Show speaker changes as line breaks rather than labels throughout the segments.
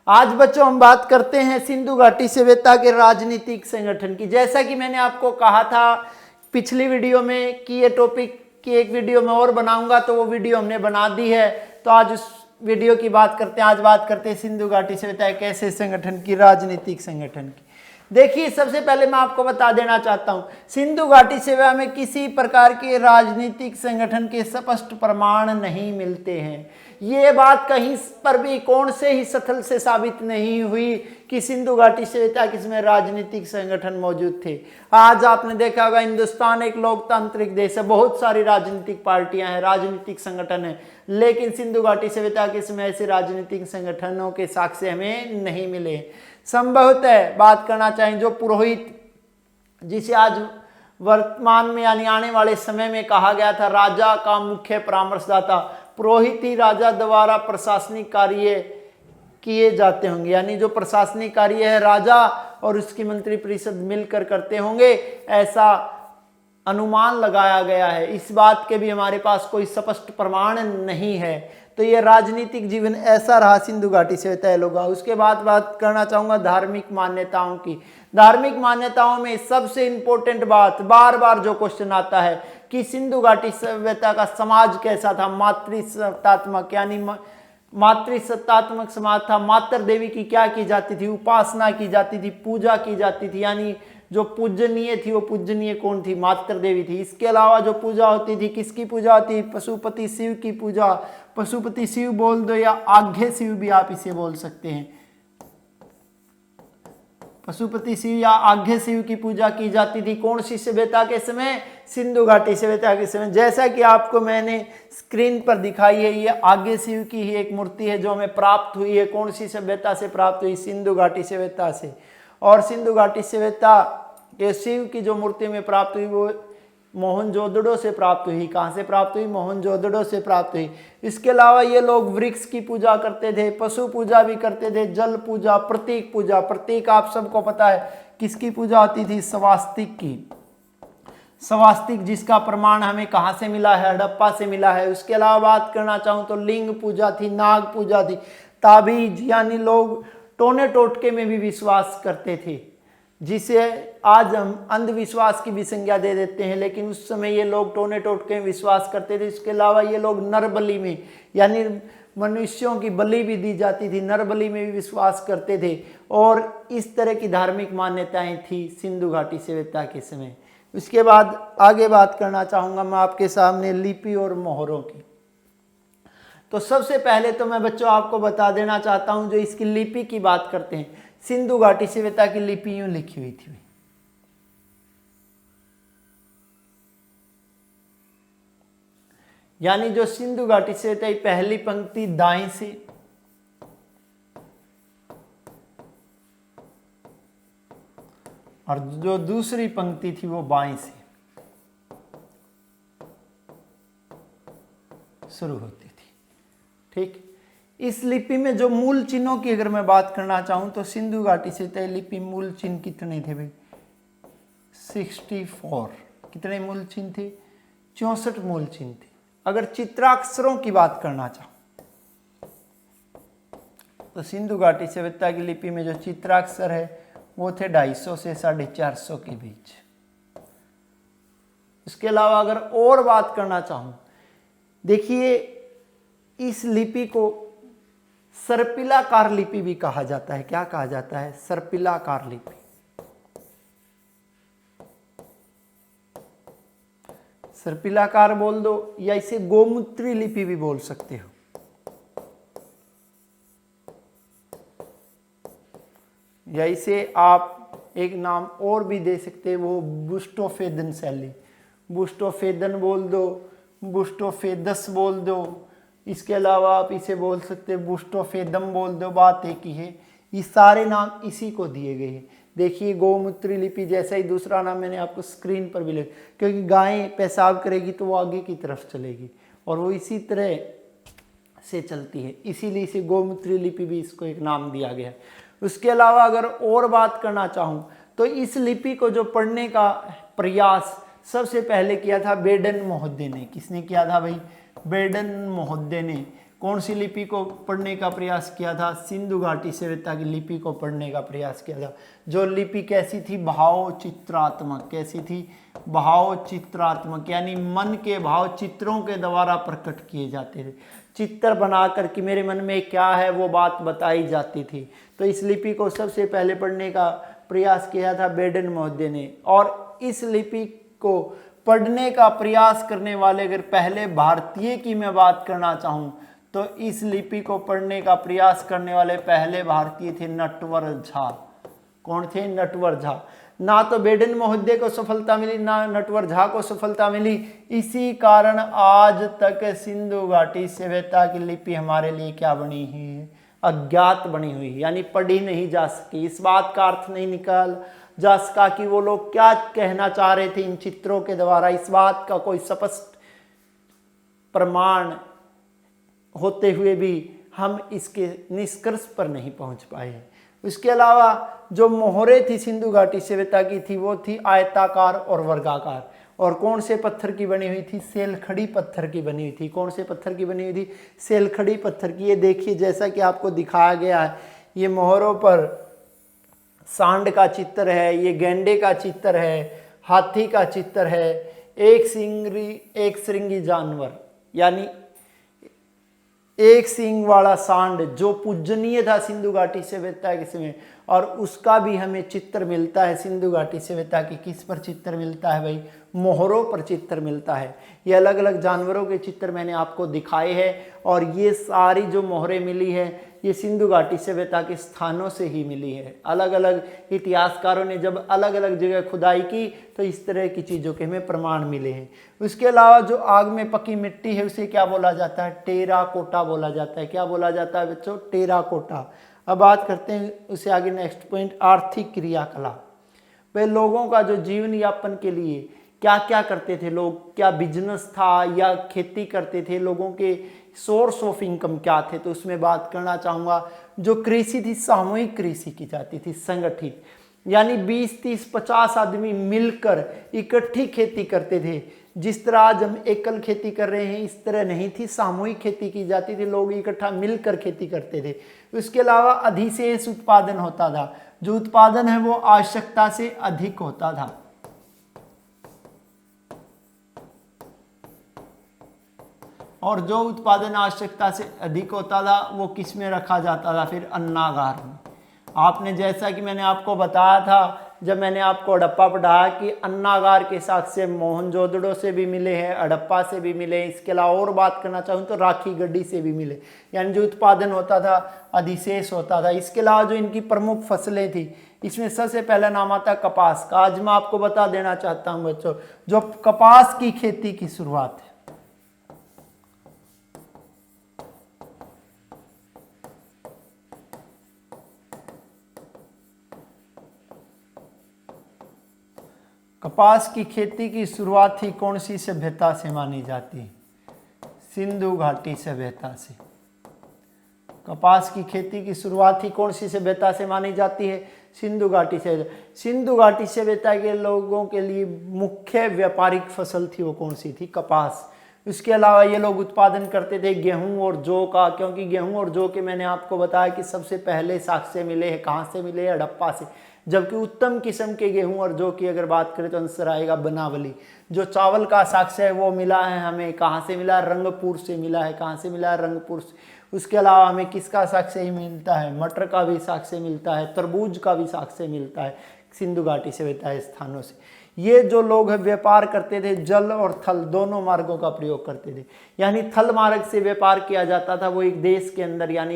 आज बच्चों हम बात करते हैं सिंधु घाटी सभ्यता के राजनीतिक संगठन की। जैसा कि मैंने आपको कहा था पिछली वीडियो में कि ये टॉपिक की एक वीडियो में और बनाऊंगा, तो वो वीडियो हमने बना दी है। तो आज उस वीडियो की बात करते हैं। आज बात करते हैं सिंधु घाटी सभ्यता एक ऐसे संगठन की, राजनीतिक संगठन की। देखिए, सबसे पहले मैं आपको बता देना चाहता हूं, सिंधु घाटी सभ्यता में किसी प्रकार के राजनीतिक संगठन के स्पष्ट प्रमाण नहीं मिलते हैं। ये बात कहीं पर भी कौन से ही स्थल से साबित नहीं हुई कि सिंधु घाटी सभ्यता किसमें राजनीतिक संगठन मौजूद थे। आज आपने देखा होगा, हिंदुस्तान एक लोकतांत्रिक देश है, बहुत सारी राजनीतिक पार्टियां हैं, राजनीतिक संगठन है, लेकिन सिंधु घाटी सभ्यता किसमें ऐसे राजनीतिक संगठनों के साक्ष्य हमें नहीं मिले। संभवतः बात करना चाहें जो पुरोहित, जिसे आज वर्तमान में यानी आने वाले समय में कहा गया था राजा का मुख्य परामर्शदाता, पुरोहित ही राजा द्वारा प्रशासनिक कार्य किए जाते होंगे, यानी जो प्रशासनिक कार्य है राजा और उसकी मंत्री परिषद मिलकर करते होंगे, ऐसा अनुमान लगाया गया है। इस बात के भी हमारे पास कोई स्पष्ट प्रमाण नहीं है। तो ये राजनीतिक जीवन ऐसा रहा सिंधु घाटी सभ्यता लोगों। उसके बाद बात करना चाहूंगा धार्मिक मान्यताओं की। धार्मिक मान्यताओं में सबसे इंपॉर्टेंट बात, बार बार जो क्वेश्चन आता है कि सिंधु घाटी सभ्यता का समाज कैसा था, मातृसत्तात्मक, यानी मातृसत्तात्मक समाज था। मातर देवी की क्या की जाती थी, उपासना की जाती थी, पूजा की जाती थी, यानी जो पूजनीय थी वो पूजनीय कौन थी, मातर देवी थी। इसके अलावा जो पूजा होती थी, किसकी पूजा होती, पशुपति शिव की पूजा, पशुपति शिव बोल दो या आघ्य शिव भी आप इसे बोल सकते हैं। पशुपति शिव या आघ्य शिव की पूजा की जाती थी। कौन सी सभ्यता के समय, सिंधु घाटी सभ्यता के समय। जैसा कि आपको मैंने स्क्रीन पर दिखाई है, ये आघ्य शिव की ही एक मूर्ति है जो हमें प्राप्त हुई है। कौन सी सभ्यता से प्राप्त हुई, सिंधु घाटी सभ्यता से। और सिंधु घाटी सभ्यता ये शिव की जो मूर्ति में प्राप्त हुई वो मोहनजोदड़ो से प्राप्त हुई। कहाँ से प्राप्त हुई, मोहनजोदड़ो से प्राप्त हुई। इसके अलावा ये लोग वृक्ष की पूजा करते थे, पशु पूजा भी करते थे, जल पूजा, प्रतीक पूजा। प्रतीक आप सबको पता है किसकी पूजा होती थी, स्वास्तिक की। स्वास्तिक जिसका प्रमाण हमें कहाँ से मिला है, हड़प्पा से मिला है। उसके अलावा बात करना चाहूँ तो लिंग पूजा थी, नाग पूजा थी, ताबीज, यानी लोग टोने टोटके में भी विश्वास करते थे, जिसे आज हम अंधविश्वास की भी संज्ञा दे देते हैं, लेकिन उस समय ये लोग टोने टोटके में विश्वास करते थे। इसके अलावा ये लोग नर बलि में, यानी मनुष्यों की बलि भी दी जाती थी, नर बलि में भी विश्वास करते थे। और इस तरह की धार्मिक मान्यताएं थी सिंधु घाटी सभ्यता के समय। उसके बाद आगे बात करना चाहूँगा मैं आपके सामने लिपि और मोहरों की। तो सबसे पहले तो मैं बच्चों आपको बता देना चाहता हूं, जो इसकी लिपि की बात करते हैं, सिंधु घाटी सभ्यता की लिपि यूं लिखी हुई थी, यानी जो सिंधु घाटी सभ्यता की पहली पंक्ति दाएं से और जो दूसरी पंक्ति थी वो बाएं से शुरू होती थी। ठीक, इस लिपि में जो मूल चिन्हों की अगर मैं बात करना चाहूं तो सिंधु घाटी सभ्यता लिपि मूल चिन्ह कितने थे भाई, 64। कितने मूल चिन्ह थे, 64 मूल चिन्ह थे। अगर चित्राक्षरों की बात करना चाहूं तो सिंधु घाटी सभ्यता की लिपि में जो चित्राक्षर है वो थे 250 से 450 के बीच। इसके अलावा अगर और बात करना चाहूं, देखिए इस लिपि को सर्पिलाकार लिपि भी कहा जाता है। क्या कहा जाता है, सर्पिलाकार लिपि। सर्पिलाकार बोल दो या इसे गोमूत्री लिपि भी बोल सकते हो। या इसे आप एक नाम और भी दे सकते हैं, वो बुस्टोफेदन शैली। बुस्टोफेदन बोल दो, बुस्टोफेदस बोल दो। इसके अलावा आप इसे बोल सकते हैं बुस्टोफेदम बोल दो, बात एक ही है। ये सारे नाम इसी को दिए गए हैं। देखिए गोमूत्री लिपि जैसा ही दूसरा नाम मैंने आपको स्क्रीन पर भी लिखा, क्योंकि गाय पेशाब करेगी तो वो आगे की तरफ चलेगी और वो इसी तरह से चलती है, इसीलिए इसे गोमूत्री लिपि भी इसको एक नाम दिया गया। उसके अलावा अगर और बात करना चाहूँ तो इस लिपि को जो पढ़ने का प्रयास सबसे पहले किया था बेडन महोदय ने। किसने किया था भाई, बेडन महोदय ने। कौन सी लिपि को पढ़ने का प्रयास किया था? सिंधु घाटी सभ्यता की लिपि को पढ़ने का प्रयास किया था। जो लिपि कैसी थी? भाव चित्रात्मक। कैसी थी? भाव चित्रात्मक, यानी मन के भाव चित्रों के द्वारा प्रकट किए जाते थे। चित्र बनाकर कि मेरे मन में क्या है वो बात बताई जाती थी। तो इस लिपि को सबसे पहले पढ़ने का प्रयास किया था बेडन महोदय ने। और इस लिपि को पढ़ने का प्रयास करने वाले अगर पहले भारतीय की मैं बात करना चाहूँ तो इस लिपि को पढ़ने का प्रयास करने वाले पहले भारतीय थे नटवर झा। कौन थे? नटवर झा। ना तो बेडन महोदय को सफलता मिली, ना नटवर झा को सफलता मिली। इसी कारण आज तक सिंधु घाटी सभ्यता की लिपि हमारे लिए क्या बनी हुई है? अज्ञात बनी हुई, यानी पढ़ी नहीं जा सकी। इस बात का अर्थ नहीं निकाल जा सका कि वो लोग क्या कहना चाह रहे थे इन चित्रों के द्वारा। इस बात का कोई स्पष्ट प्रमाण होते हुए भी हम इसके निष्कर्ष पर नहीं पहुंच पाए। इसके अलावा जो मोहरे थी सिंधु घाटी सभ्यता की थी वो थी आयताकार और वर्गाकार। और कौन से पत्थर की बनी हुई थी? सेलखड़ी पत्थर की बनी हुई थी। कौन से पत्थर की बनी हुई थी? सेलखड़ी पत्थर की। ये देखिए जैसा कि आपको दिखाया गया है, ये मोहरों पर सांड का चित्र है, ये गेंडे का चित्र है, हाथी का चित्र है, एक श्रृंगी जानवर यानी एक सींग वाला सांड जो पूजनीय था सिंधु घाटी सभ्यता के समय, और उसका भी हमें चित्र मिलता है सिंधु घाटी सभ्यता की। किस पर चित्र मिलता है भाई? मोहरों पर चित्र मिलता है। ये अलग अलग जानवरों के चित्र मैंने आपको दिखाए हैं, और ये सारी जो मोहरें मिली है ये सिंधु घाटी सभ्यता के स्थानों से ही मिली है। अलग अलग इतिहासकारों ने जब अलग अलग जगह खुदाई की तो इस तरह की चीज़ों के हमें प्रमाण मिले हैं। उसके अलावा जो आग में पकी मिट्टी है उसे क्या बोला जाता है? टेराकोटा बोला जाता है। क्या बोला जाता है बच्चों? टेराकोटा। अब बात करते हैं उसे आगे, नेक्स्ट पॉइंट, आर्थिक क्रियाकलाप। वे लोगों का जो जीवन यापन के लिए क्या क्या करते थे लोग? क्या बिजनेस था या खेती करते थे? लोगों के सोर्स ऑफ इनकम क्या थे? तो उसमें बात करना चाहूँगा। जो कृषि थी सामूहिक कृषि की जाती थी, संगठित, यानी 20, 30, 50 आदमी मिलकर इकट्ठी खेती करते थे। जिस तरह आज हम एकल खेती कर रहे हैं इस तरह नहीं थी, सामूहिक खेती की जाती थी, लोग इकट्ठा मिलकर खेती करते थे। उसके अलावा अधिशेष उत्पादन होता था। जो उत्पादन है वो आवश्यकता से अधिक होता था। और जो उत्पादन आवश्यकता से अधिक होता था वो किस में रखा जाता था? फिर अन्नागार में। आपने जैसा कि मैंने आपको बताया था जब मैंने आपको हड़प्पा पढ़ाया कि अन्नागार के साक्ष्य मोहनजोदड़ो से भी मिले हैं, हड़प्पा से भी मिले। इसके अलावा और बात करना चाहूँ तो राखी गड्डी से भी मिले, यानी जो उत्पादन होता था अधिशेष होता था। इसके अलावा जो इनकी प्रमुख फसलें थी इसमें सबसे पहला नाम आता है कपास का। आज मैं आपको बता देना चाहता हूँ बच्चों, जो कपास की खेती की शुरुआत है कपास की खेती की शुरुआत ही कौन सी सभ्यता से मानी जाती है? सिंधु घाटी सभ्यता से। कपास की खेती की शुरुआत ही कौन सी सभ्यता से मानी जाती है? सिंधु घाटी सभ्यता। सिंधु घाटी सभ्यता के लोगों के लिए मुख्य व्यापारिक फसल थी वो कौन सी थी? कपास। उसके अलावा ये लोग उत्पादन करते थे गेहूं और जौ का, क्योंकि गेहूं और जौ के मैंने आपको बताया कि सबसे पहले साक्ष्य मिले हैं। कहाँ से मिले हैं? हड़प्पा से। जबकि उत्तम किस्म के गेहूं और जौ की अगर बात करें तो आंसर आएगा बनावली। जो चावल का साक्ष्य है वो मिला है हमें, कहाँ से मिला? रंगपुर से मिला है। कहाँ से मिला है? रंगपुर से। उसके अलावा हमें किसका साक्ष्य ही मिलता है? मटर का भी साक्ष्य मिलता है, तरबूज का भी साक्ष्य मिलता है सिंधु घाटी सभ्यता स्थानों से। ये जो लोग व्यापार करते थे जल और थल दोनों मार्गों का प्रयोग करते थे, यानी थल मार्ग से व्यापार किया जाता था वो एक देश के अंदर, यानी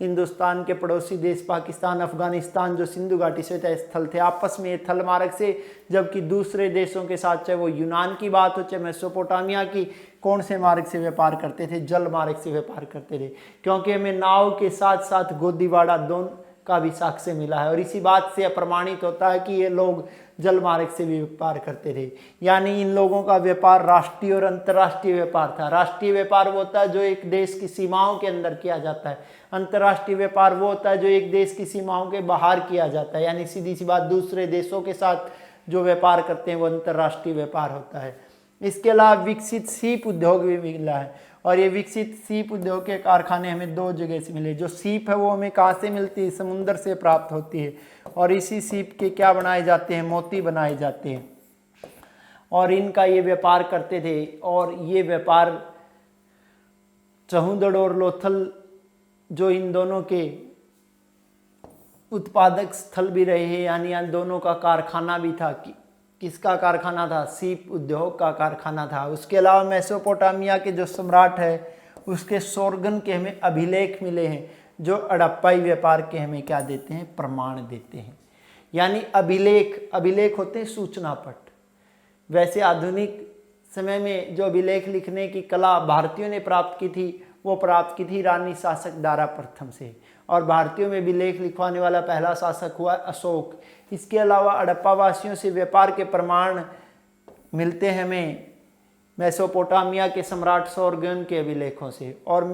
हिंदुस्तान के पड़ोसी देश पाकिस्तान, अफगानिस्तान जो सिंधु घाटी सभ्यता स्थल थे आपस में थल मार्ग से, जबकि दूसरे देशों के साथ चाहे वो यूनान की बात हो चाहे मेसोपोटामिया की, कौन से मार्ग से व्यापार करते थे? जल मार्ग से व्यापार करते थे। क्योंकि हमें नाव के साथ साथ गोदीवाड़ा दोनों का भी साक्ष्य मिला है और इसी बात से प्रमाणित होता है कि ये लोग जल मार्ग से भी व्यापार करते थे। यानी इन लोगों का व्यापार राष्ट्रीय और अंतर्राष्ट्रीय व्यापार था। राष्ट्रीय व्यापार वो होता है जो एक देश की सीमाओं के अंदर किया जाता है, अंतर्राष्ट्रीय व्यापार वो होता है जो एक देश की सीमाओं के बाहर किया जाता है। यानी सीधी सी बात, दूसरे देशों के साथ जो व्यापार करते हैं वो अंतर्राष्ट्रीय व्यापार होता है। इसके अलावा विकसित सीप उद्योग भी मिला है और ये विकसित सीप उद्योग के कारखाने हमें दो जगह से मिले। जो सीप है वो हमें कहाँ से मिलती है? समुद्र से प्राप्त होती है। और इसी सीप के क्या बनाए जाते हैं? मोती बनाए जाते हैं। और इनका ये व्यापार करते थे। और ये व्यापार चहुंदड़ और लोथल जो इन दोनों के उत्पादक स्थल भी रहे हैं, यानी इन दोनों का कारखाना भी था। किसका कारखाना था? सीप उद्योग का कारखाना था। उसके अलावा मेसोपोटामिया के जो सम्राट है उसके शोरगन के हमें अभिलेख मिले हैं, जो हड़प्पाई व्यापार के हमें क्या देते हैं? प्रमाण देते हैं। यानी अभिलेख होते हैं सूचना पट। वैसे आधुनिक समय में जो अभिलेख लिखने की कला भारतीयों ने प्राप्त की थी, वो प्राप्त की थी रानी शासक दारा प्रथम से। और भारतीयों में अभिलेख लिखवाने वाला पहला शासक हुआ अशोक। इसके अलावा हड़प्पा वासियों से व्यापार के प्रमाण मिलते हैं हमें मेसोपोटामिया के सम्राट शोरगन के अभिलेखों से। और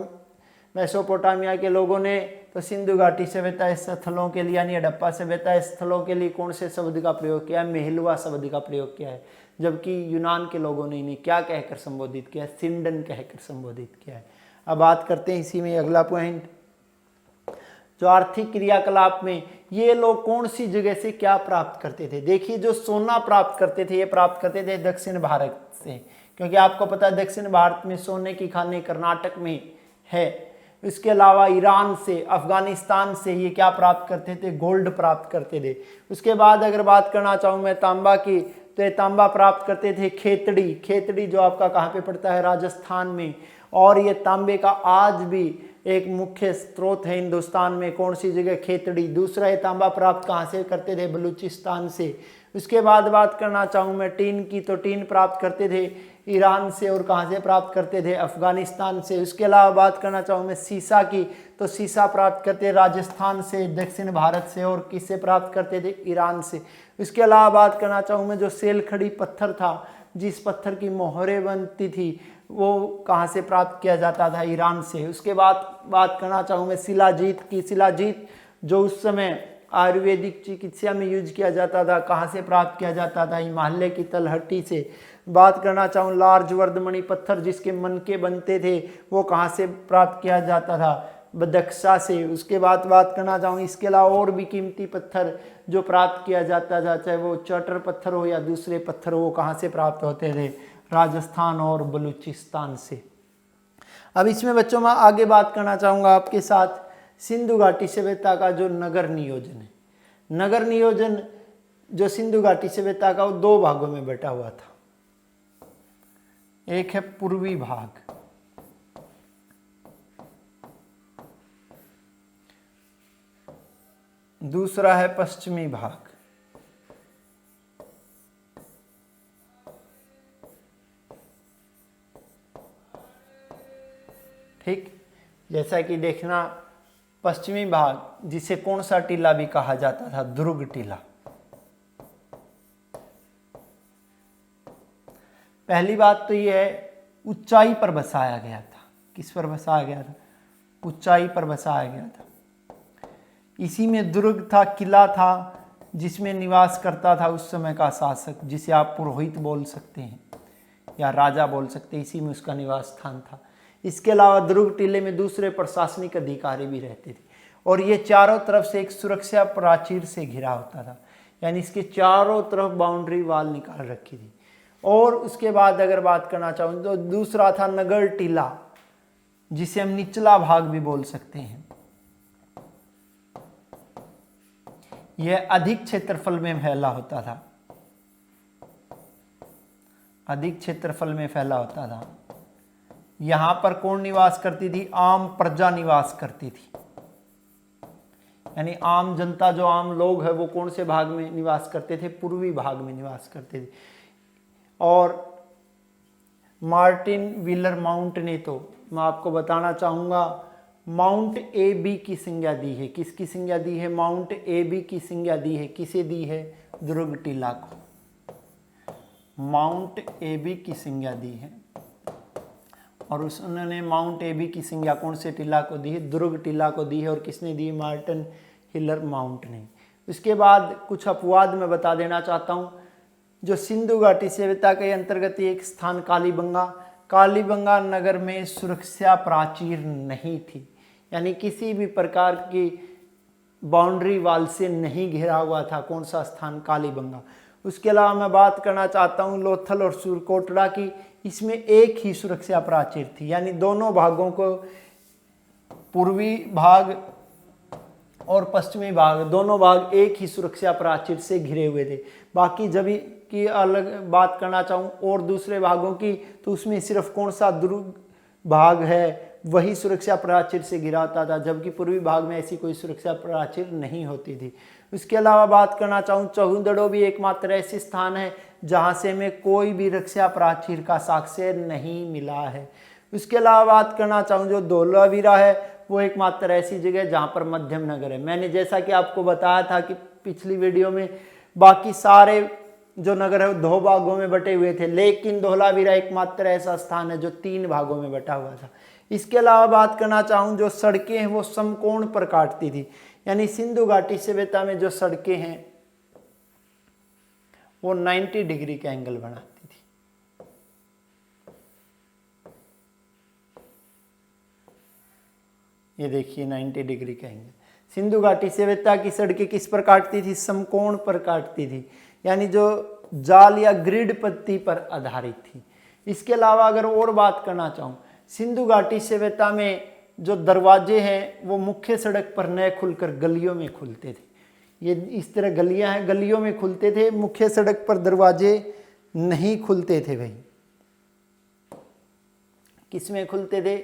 मेसोपोटामिया के लोगों ने तो सिंधु घाटी सभ्यता स्थलों के लिए यानी हड़प्पा सभ्यता स्थलों के लिए कौन से शब्द का प्रयोग किया? मेहलुआ शब्द का प्रयोग किया है। जबकि यूनान के लोगों ने इन्हें क्या कहकर संबोधित किया? सिंडन कहकर संबोधित किया है। अब बात करते हैं इसी में अगला पॉइंट, जो आर्थिक क्रियाकलाप में ये लोग कौन सी जगह से क्या प्राप्त करते थे? देखिए, जो सोना प्राप्त करते थे ये प्राप्त करते थे दक्षिण भारत से, क्योंकि आपको पता है दक्षिण भारत में सोने की खानें कर्नाटक में है। इसके अलावा ईरान से, अफगानिस्तान से ये क्या प्राप्त करते थे? गोल्ड प्राप्त करते थे। उसके बाद अगर बात करना चाहूँ मैं तांबा की, तो ये तांबा प्राप्त करते थे खेतड़ी जो आपका कहाँ पे पड़ता है? राजस्थान में। और ये तांबे का आज भी एक मुख्य स्रोत है हिंदुस्तान में। कौन सी जगह? खेतड़ी। दूसरा, ये तांबा प्राप्त कहाँ से करते थे? बलूचिस्तान से। उसके बाद बात करना चाहूँ मैं टीन की, तो टीन प्राप्त करते थे ईरान से। और कहाँ से प्राप्त करते थे? अफगानिस्तान से। उसके अलावा बात करना चाहूँ मैं सीसा की, तो सीसा प्राप्त करते राजस्थान से, दक्षिण भारत से। और किससे प्राप्त करते थे? ईरान से। उसके अलावा बात करना चाहूँ मैं जो सेलखड़ी पत्थर था, जिस पत्थर की मोहरें बनती थी, वो कहाँ से प्राप्त किया जाता था? ईरान से। उसके बाद बात करना चाहूँ मैं शिलाजीत की। शिलाजीत जो उस समय आयुर्वेदिक चिकित्सा में यूज किया जाता था, कहाँ से प्राप्त किया जाता था? हिमालय की तलहटी से। बात करना चाहूँ लार्ज वर्धमणि पत्थर जिसके मनके बनते थे, वो कहाँ से प्राप्त किया जाता था? बदख्शा से। उसके बाद बात करना चाहूँ इसके अलावा और भी कीमती पत्थर जो प्राप्त किया जाता था, चाहे वो चटर पत्थर हो या दूसरे पत्थर हो, वो कहाँ से प्राप्त होते थे? राजस्थान और बलूचिस्तान से। अब इसमें बच्चों मैं आगे बात करना चाहूँगा आपके साथ सिंधु घाटी सभ्यता का जो नगर नियोजन है। नगर नियोजन जो सिंधु घाटी सभ्यता का, वो दो भागों में बटा हुआ था। एक है पूर्वी भाग, दूसरा है पश्चिमी भाग। ठीक, जैसा कि देखना पश्चिमी भाग, जिसे कौन सा टीला भी कहा जाता था? दुर्ग टीला। पहली बात तो यह है, ऊंचाई पर बसाया गया था। किस पर बसाया गया था? ऊंचाई पर बसाया गया था। इसी में दुर्ग था, किला था, जिसमें निवास करता था उस समय का शासक, जिसे आप पुरोहित बोल सकते हैं या राजा बोल सकते हैं। इसी में उसका निवास स्थान था। इसके अलावा दुर्ग टीले में दूसरे प्रशासनिक अधिकारी भी रहते थे। और ये चारों तरफ से एक सुरक्षा प्राचीर से घिरा होता था, यानी इसके चारों तरफ बाउंड्री वाल निकाल रखी थी। और उसके बाद अगर बात करना चाहूँ तो दूसरा था नगर टीला, जिसे हम निचला भाग भी बोल सकते हैं। यह अधिक क्षेत्रफल में फैला होता था, अधिक क्षेत्रफल में फैला होता था। यहां पर कौन निवास करती थी? आम प्रजा निवास करती थी, यानी आम जनता, जो आम लोग है, वो कौन से भाग में निवास करते थे? पूर्वी भाग में निवास करते थे। और मार्टिन व्हीलर माउंट ने, तो मैं आपको बताना चाहूँगा, माउंट एबी की संज्ञा दी है। किसकी संज्ञा दी है? माउंट एबी की संज्ञा दी है। किसे दी है? दुर्ग टीला को माउंट एबी की संज्ञा दी है। और उन्होंने माउंट एबी की संज्ञा कौन से टीला को दी है? दुर्ग टीला को दी है। और किसने दी? मार्टिन व्हीलर माउंट ने। उसके बाद कुछ अपवाद मैं बता देना चाहता हूँ। जो सिंधु घाटी सभ्यता के अंतर्गत एक स्थान कालीबंगा नगर में सुरक्षा प्राचीर नहीं थी, यानी किसी भी प्रकार की बाउंड्री वाल से नहीं घिरा हुआ था। कौन सा स्थान? कालीबंगा। उसके अलावा मैं बात करना चाहता हूँ लोथल और सुरकोटड़ा की। इसमें एक ही सुरक्षा प्राचीर थी, यानी दोनों भागों को, पूर्वी भाग और पश्चिमी भाग, दोनों भाग एक ही सुरक्षा प्राचीर से घिरे हुए थे। बाकी जब की अलग बात करना चाहूँ और दूसरे भागों की, तो उसमें सिर्फ कौन सा दुर्ग भाग है वही सुरक्षा प्राचीर से घिरा होता था, जबकि पूर्वी भाग में ऐसी कोई सुरक्षा प्राचीर नहीं होती थी। उसके अलावा बात करना चाहूँ चौहुदड़ो भी एकमात्र ऐसी स्थान है जहाँ से हमें कोई भी रक्षा प्राचीर का साक्ष्य नहीं मिला है। उसके अलावा बात करना चाहूँ जो धोलावीरा है वो एकमात्र ऐसी जगह जहाँ पर मध्यम नगर है। मैंने जैसा कि आपको बताया था कि पिछली वीडियो में बाकी सारे जो नगर है दो भागों में बटे हुए थे, लेकिन धोलावीरा एकमात्र ऐसा स्थान है जो 3 भागों में बटा हुआ था। इसके अलावा बात करना चाहूँ जो सड़कें हैं वो समकोण पर काटती थी, यानी सिंधु घाटी सभ्यता में जो सड़कें हैं वो 90 डिग्री का एंगल बनाती थी। ये देखिए 90 डिग्री का एंगल। सिंधु घाटी सभ्यता की सड़कें किस पर काटती थी? समकोण पर काटती थी, यानी जो जाल या ग्रिड पत्ती पर आधारित थी। इसके अलावा अगर और बात करना चाहूँ, सिंधु घाटी सभ्यता में जो दरवाजे हैं वो मुख्य सड़क पर न खुलकर गलियों में खुलते थे। ये इस तरह गलियां हैं, गलियों में खुलते थे, मुख्य सड़क पर दरवाजे नहीं खुलते थे। भाई किस में खुलते थे?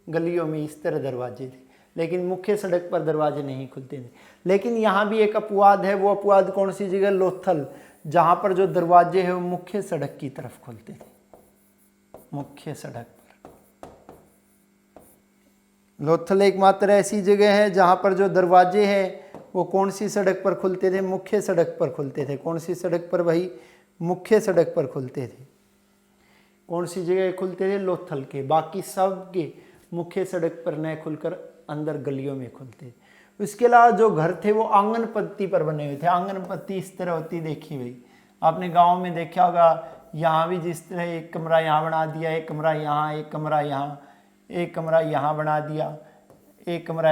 गलियों में इस तरह दरवाजे थे, लेकिन मुख्य सड़क पर दरवाजे नहीं खुलते थे। लेकिन यहाँ भी एक अपवाद है, वो अपवाद कौन सी जगह? लोथल, जहाँ पर जो दरवाजे हैं वो मुख्य सड़क की तरफ खुलते थे, मुख्य सड़क पर। लोथल एकमात्र ऐसी जगह है जहाँ पर जो दरवाजे हैं वो कौन सी सड़क पर खुलते थे? मुख्य सड़क पर खुलते थे। कौन सी सड़क पर भाई? मुख्य सड़क पर खुलते थे। कौन सी जगह खुलते थे? लोथल के। बाकी सब के मुख्य सड़क पर न खुलकर अंदर गलियों में खुलते थे। उसके अलावा जो घर थे वो आंगन पत्ती पर बने हुए थे। आंगन पत्ती इस तरह होती, देखी भाई आपने गाँव में देखा होगा, यहाँ भी जिस तरह एक कमरा यहाँ बना दिया, एक कमरा यहाँ, एक कमरा यहाँ, एक कमरा यहाँ बना दिया, एक कमरा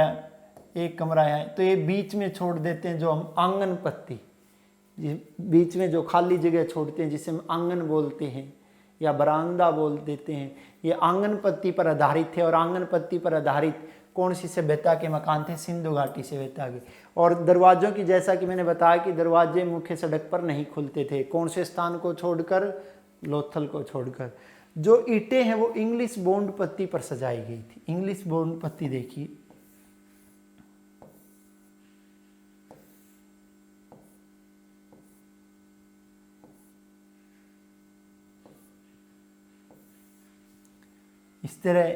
यहाँ, तो ये बीच में छोड़ देते हैं जो हम आंगन पत्ती, बीच में जो खाली जगह छोड़ते हैं जिसे हम आंगन बोलते हैं या बरामदा बोल देते हैं, ये आंगन पत्ती पर आधारित थे। और आंगन पत्ती पर आधारित कौन सी सभ्यता के मकान थे? सिंधु घाटी सभ्यता के। और दरवाजों की, जैसा कि मैंने बताया कि दरवाजे मुख्य सड़क पर नहीं खुलते थे। कौन से स्थान को छोड़कर? लोथल को छोड़कर। जो ईंटें हैं वो इंग्लिश बॉन्ड पत्ती पर सजाई गई थी। इंग्लिश बॉन्ड पत्ती देखिए, इस तरह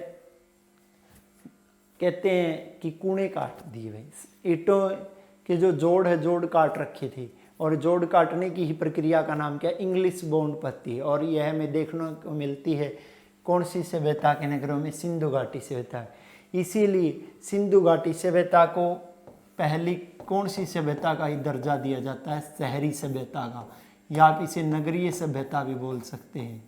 कहते हैं कि कूणे काट दिए भाई। ईंटों के जो जोड़ है, जोड़ काट रखे थे, और जोड़ काटने की ही प्रक्रिया का नाम क्या? इंग्लिश बॉन्ड पत्ती। और यह हमें देखने को मिलती है कौन सी सभ्यता के नगरों में? सिंधु घाटी सभ्यता। इसीलिए सिंधु घाटी सभ्यता को पहली कौन सी सभ्यता का ही दर्जा दिया जाता है? शहरी सभ्यता का, या आप इसे नगरीय सभ्यता भी बोल सकते हैं।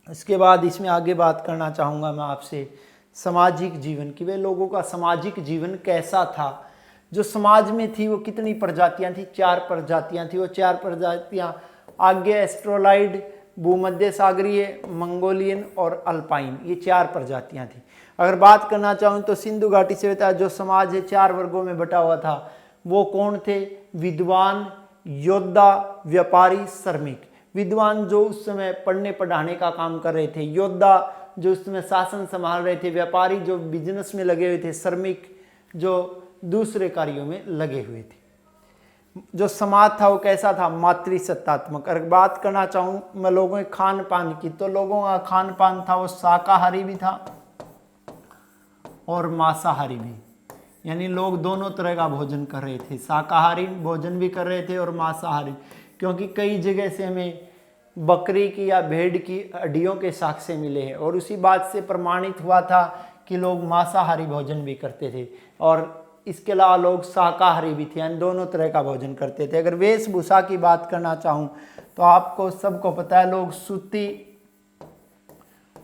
इसके बाद इसमें आगे बात करना चाहूँगा मैं आपसे सामाजिक जीवन की। वे लोगों का सामाजिक जीवन कैसा था? जो समाज में थी वो कितनी प्रजातियां थी? 4 प्रजातियां थी। वो 4 प्रजातियां आगे एस्ट्रोलाइड, भूमध्य सागरीय, मंगोलियन और अल्पाइन, ये 4 प्रजातियां थी। अगर बात करना चाहूँ तो सिंधु घाटी सभ्यता जो समाज है 4 वर्गों में बटा हुआ था। वो कौन थे? विद्वान, योद्धा, व्यापारी, श्रमिक। विद्वान जो उस समय पढ़ने पढ़ाने का काम कर रहे थे, योद्धा जो उस समय शासन संभाल रहे थे, व्यापारी जो बिजनेस में लगे हुए थे, श्रमिक जो दूसरे कार्यों में लगे हुए थे। जो समाज था वो कैसा था? मातृसत्तात्मक। अगर बात करना चाहूँ मैं लोगों के खान पान की, तो लोगों का खान पान था वो शाकाहारी भी था और मांसाहारी भी, यानी लोग दोनों तरह का भोजन कर रहे थे। शाकाहारी भोजन भी कर रहे थे और मांसाहारी, क्योंकि कई जगह से हमें बकरी की या भेड़ की हड्डियों के साक्ष्य मिले हैं, और उसी बात से प्रमाणित हुआ था कि लोग मांसाहारी भोजन भी करते थे। और इसके अलावा लोग शाकाहारी भी थे, यानी दोनों तरह का भोजन करते थे। अगर वेशभूषा की बात करना चाहूँ तो आपको सबको पता है लोग सूती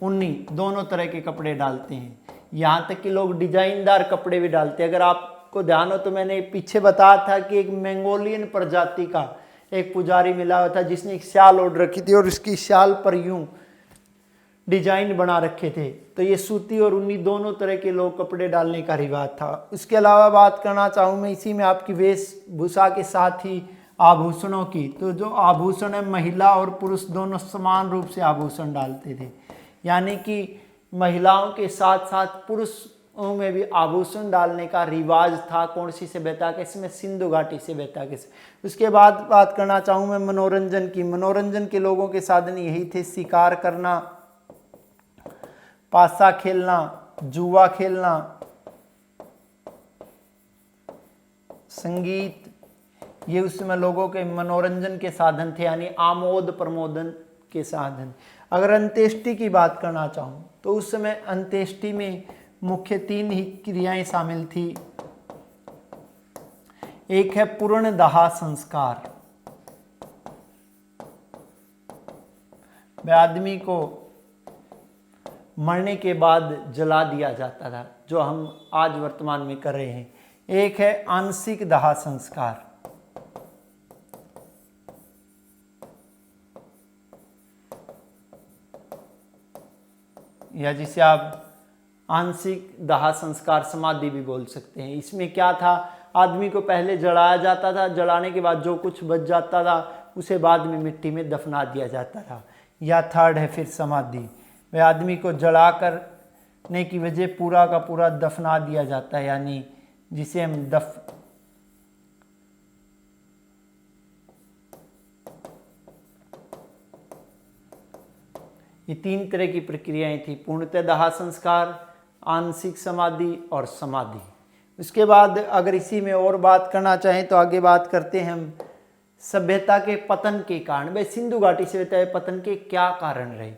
ऊनी, दोनों तरह के कपड़े डालते हैं। यहाँ तक कि लोग डिजाइनदार कपड़े भी डालते हैं। अगर आपको ध्यान हो तो मैंने पीछे बताया था कि एक मंगोलियन प्रजाति का एक पुजारी मिला हुआ था जिसने एक शाल ओढ़ रखी थी और उसकी शाल पर यूं डिजाइन बना रखे थे। तो ये सूती और ऊनी दोनों तरह के लोग कपड़े डालने का रिवाज था। उसके अलावा बात करना चाहूँ मैं इसी में आपकी वेशभूषा के साथ ही आभूषणों की। तो जो आभूषण है, महिला और पुरुष दोनों समान रूप से आभूषण डालते थे, यानी कि महिलाओं के साथ साथ पुरुषों में भी आभूषण डालने का रिवाज था। कौन सी सभ्यता के? इसमें सिंधु घाटी सभ्यता के। उसके बाद बात करना चाहूँ मैं मनोरंजन की। मनोरंजन के लोगों के साधन यही थे, शिकार करना, पासा खेलना, जुआ खेलना, संगीत, ये उस समय लोगों के मनोरंजन के साधन थे, यानी आमोद प्रमोदन के साधन। अगर अंत्येष्टि की बात करना चाहूँ तो उस समय अंत्येष्टि में मुख्य 3 ही क्रियाएं शामिल थी। एक है पूर्ण दाह संस्कार, आदमी को मरने के बाद जला दिया जाता था, जो हम आज वर्तमान में कर रहे हैं। एक है आंशिक दाह संस्कार, या जिसे आप आंशिक दाह संस्कार समाधि भी बोल सकते हैं। इसमें क्या था, आदमी को पहले जलाया जाता था, जलाने के बाद जो कुछ बच जाता था उसे बाद में मिट्टी में दफना दिया जाता था। या थर्ड है फिर समाधि, वह आदमी को जला करने की वजह पूरा का पूरा दफना दिया जाता है, यानी जिसे हम ये 3 तरह की प्रक्रियाएं थी, पूर्णतः दाह संस्कार, आंशिक समाधि और समाधि। उसके बाद अगर इसी में और बात करना चाहें तो आगे बात करते हैं हम सभ्यता के पतन के कारण। भाई सिंधु घाटी सभ्यता के पतन के क्या कारण रहे?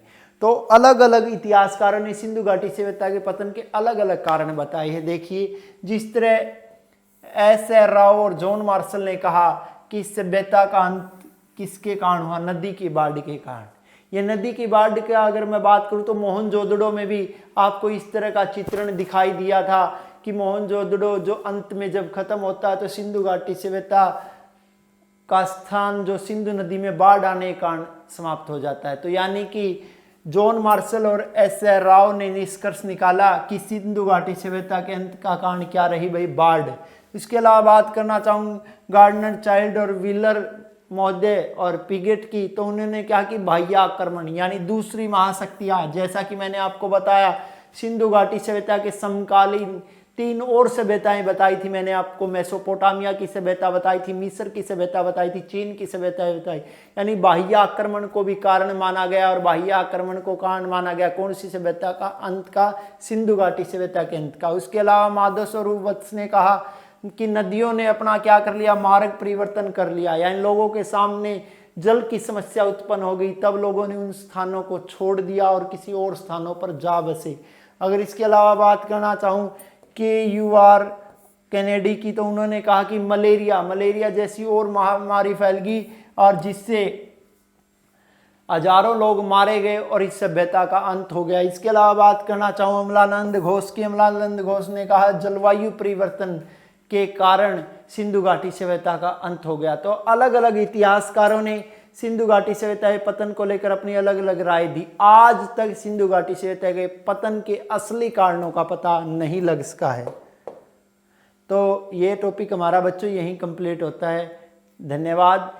तो अलग अलग इतिहासकारों ने सिंधु घाटी सभ्यता के पतन के अलग अलग कारण बताए हैं। देखिए, जिस तरह एस.आर. राव और जॉन मार्शल ने कहा कि सभ्यता का अंत किसके कारण हुआ? नदी की बाढ़ के कारण। ये नदी की बाढ़ का अगर मैं बात करूं तो मोहनजोदड़ो में भी आपको इस तरह का चित्रण दिखाई दिया था कि मोहनजोदड़ो जो अंत में जब खत्म होता है तो सिंधु घाटी सभ्यता का स्थान जो सिंधु नदी में बाढ़ आने के कारण समाप्त हो जाता है। तो यानी कि जॉन मार्शल और एस.आर. राव ने निष्कर्ष निकाला कि सिंधु घाटी सभ्यता के अंत का कारण क्या रही? भाई बाढ़। इसके अलावा बात करना चाहूँ गार्डनर चाइल्ड और व्हीलर महोदय और पिगेट की, तो उन्होंने क्या कि बाह्य आक्रमण यानी दूसरी महाशक्तियां, जैसा कि मैंने आपको बताया सिंधु घाटी सभ्यता के समकालीन 3 और सभ्यताएं बताई थी मैंने आपको। मेसोपोटामिया की सभ्यता बताई थी, मिस्र की सभ्यता बताई थी, चीन की सभ्यता बताई, यानी बाह्य आक्रमण को भी कारण माना गया। और बाह्य आक्रमण को कारण माना गया कौन सी सभ्यता का? अंत का, सिंधु घाटी सभ्यता के अंत का। उसके अलावा माधव स्वरूप वत्स ने कहा कि नदियों ने अपना क्या कर लिया? मार्ग परिवर्तन कर लिया, यानी लोगों के सामने जल की समस्या उत्पन्न हो गई, तब लोगों ने उन स्थानों को छोड़ दिया और किसी और स्थानों पर जा बसे। अगर इसके अलावा बात करना चाहूँ के.यू.आर. कैनेडी की, तो उन्होंने कहा कि मलेरिया जैसी और महामारी फैल गई और जिससे हजारों लोग मारे गए और इस सभ्यता का अंत हो गया। इसके अलावा बात करना चाहूँ अमलानंद घोष की। अमलानंद घोष ने कहा जलवायु परिवर्तन के कारण सिंधु घाटी सभ्यता का अंत हो गया। तो अलग अलग इतिहासकारों ने सिंधु घाटी सभ्यता के पतन को लेकर अपनी अलग अलग राय दी। आज तक सिंधु घाटी सभ्यता के पतन के असली कारणों का पता नहीं लग सका है। तो ये टॉपिक हमारा बच्चों यहीं कंप्लीट होता है। धन्यवाद।